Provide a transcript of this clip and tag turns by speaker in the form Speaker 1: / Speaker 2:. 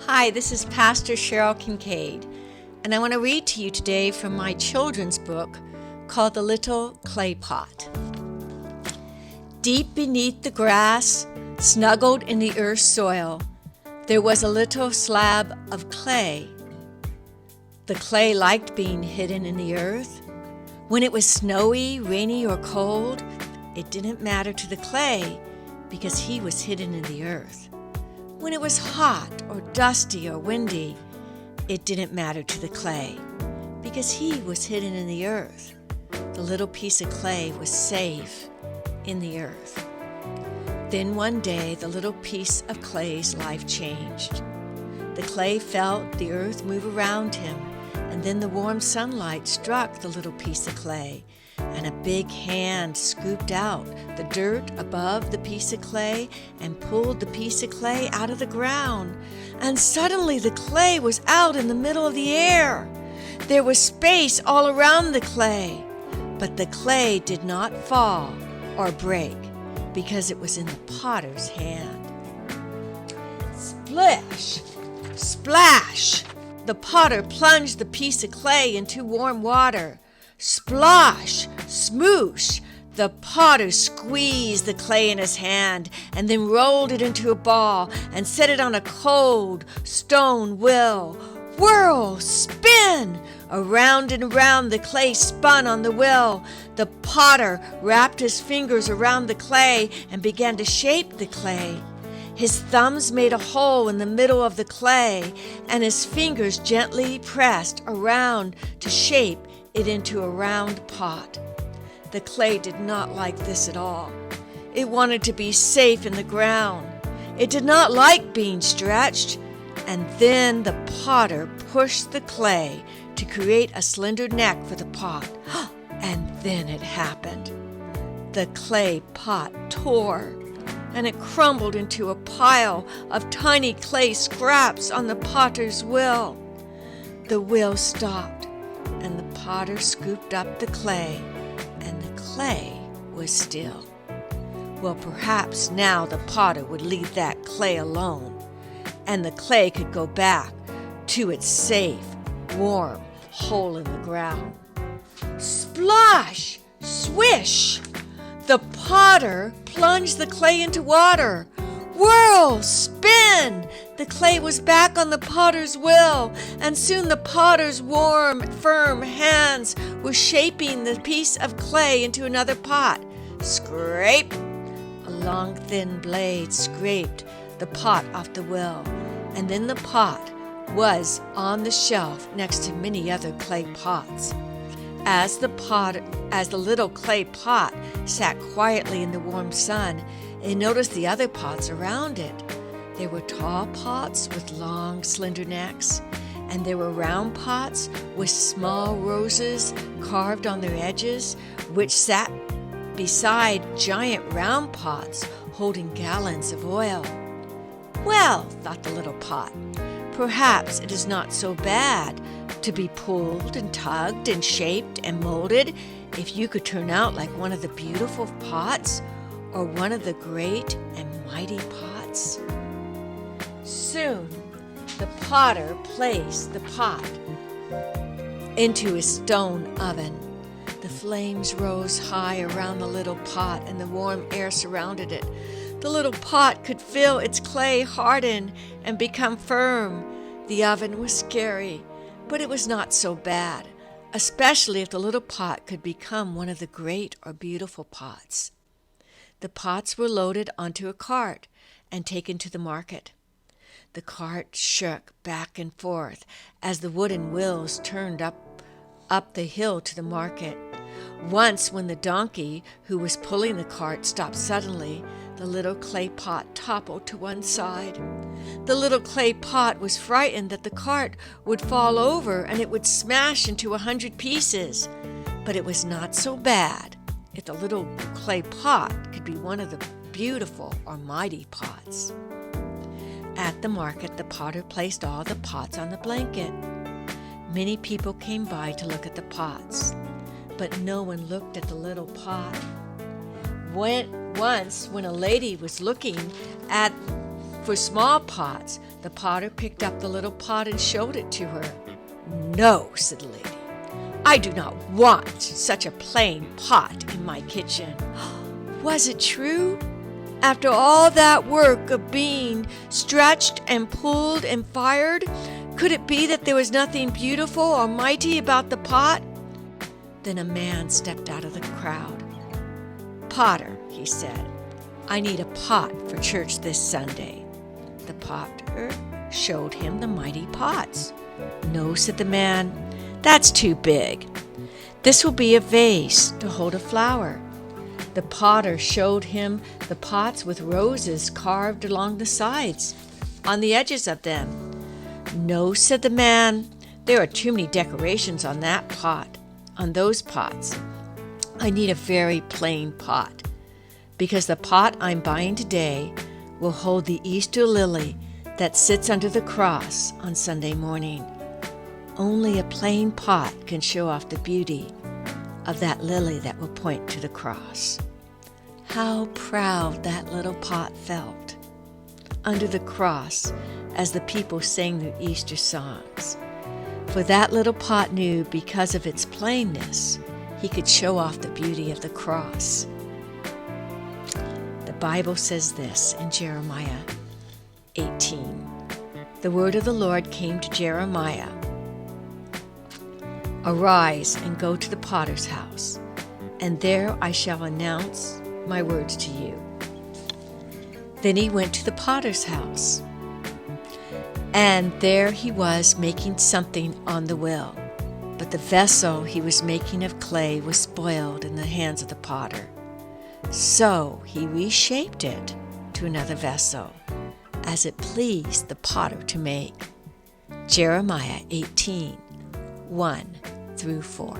Speaker 1: Hi, this is Pastor Cheryl Kincaid, and I want to read to you today from my children's book called The Little Clay Pot. Deep beneath the grass, snuggled in the earth's soil, there was a little slab of clay. The clay liked being hidden in the earth. When it was snowy, rainy, or cold, it didn't matter to the clay because he was hidden in the earth. When it was hot or dusty or windy, it didn't matter to the clay because he was hidden in the earth. The little piece of clay was safe in the earth. Then one day, the little piece of clay's life changed. The clay felt the earth move around him, and then the warm sunlight struck the little piece of clay, and a big hand scooped out the dirt above the piece of clay and pulled the piece of clay out of the ground. And suddenly the clay was out in the middle of the air. There was space all around the clay, but the clay did not fall or break because it was in the potter's hand. Splish! Splash! The potter plunged the piece of clay into warm water. Splosh! Smoosh! The potter squeezed the clay in his hand and then rolled it into a ball and set it on a cold stone wheel. Whirl! Spin! Around and around the clay spun on the wheel. The potter wrapped his fingers around the clay and began to shape the clay. His thumbs made a hole in the middle of the clay, and his fingers gently pressed around to shape it into a round pot. The clay did not like this at all. It wanted to be safe in the ground. It did not like being stretched. And then the potter pushed the clay to create a slender neck for the pot. And then it happened. The clay pot tore, and it crumbled into a pile of tiny clay scraps on the potter's wheel. The wheel stopped, and the potter scooped up the clay, and the clay was still. Well, perhaps now the potter would leave that clay alone, and the clay could go back to its safe, warm hole in the ground. Splosh! Swish! The potter plunged the clay into water. Whirl! Spin! The clay was back on the potter's wheel, and soon the potter's warm, firm hands were shaping the piece of clay into another pot. Scrape! A long, thin blade scraped the pot off the wheel, and then the pot was on the shelf next to many other clay pots. As the little clay pot sat quietly in the warm sun, it noticed the other pots around it. There were tall pots with long, slender necks, and there were round pots with small roses carved on their edges, which sat beside giant round pots holding gallons of oil. Well, thought the little pot, perhaps it is not so bad to be pulled and tugged and shaped and molded if you could turn out like one of the beautiful pots or one of the great and mighty pots. Soon the potter placed the pot into his stone oven. The flames rose high around the little pot, and the warm air surrounded it. The little pot could feel its clay harden and become firm. The oven was scary, but it was not so bad, especially if the little pot could become one of the great or beautiful pots. The pots were loaded onto a cart and taken to the market. The cart shook back and forth as the wooden wheels turned up the hill to the market. Once, when the donkey who was pulling the cart stopped suddenly, the little clay pot toppled to one side. The little clay pot was frightened that the cart would fall over and it would smash into 100 pieces. But it was not so bad if the little clay pot could be one of the beautiful or mighty pots. At the market, the potter placed all the pots on the blanket. Many people came by to look at the pots, but no one looked at the little pot. Once, when a lady was looking for small pots, The potter picked up the little pot and showed it to her. "No," said the lady, "I do not want such a plain pot in my kitchen." Was it true? After all that work of being stretched and pulled and fired, could it be that there was nothing beautiful or mighty about the pot? Then a man stepped out of the crowd. "Potter," he said, "I need a pot for church this Sunday." The potter showed him the mighty pots. "No," said the man, "that's too big. This will be a vase to hold a flower." The potter showed him the pots with roses carved along the sides, on the edges of them. "No," said the man, "there are too many decorations on that pot, on those pots. I need a very plain pot, because the pot I'm buying today will hold the Easter lily that sits under the cross on Sunday morning. Only a plain pot can show off the beauty of that lily that will point to the cross." How proud that little pot felt under the cross as the people sang their Easter songs. For that little pot knew, because of its plainness, he could show off the beauty of the cross. The Bible says this in Jeremiah 18. The word of the Lord came to Jeremiah. "Arise and go to the potter's house, and there I shall announce my words to you." Then he went to the potter's house, and there he was making something on the wheel. But the vessel he was making of clay was spoiled in the hands of the potter. So he reshaped it to another vessel, as it pleased the potter to make. Jeremiah 18, 1 through 4.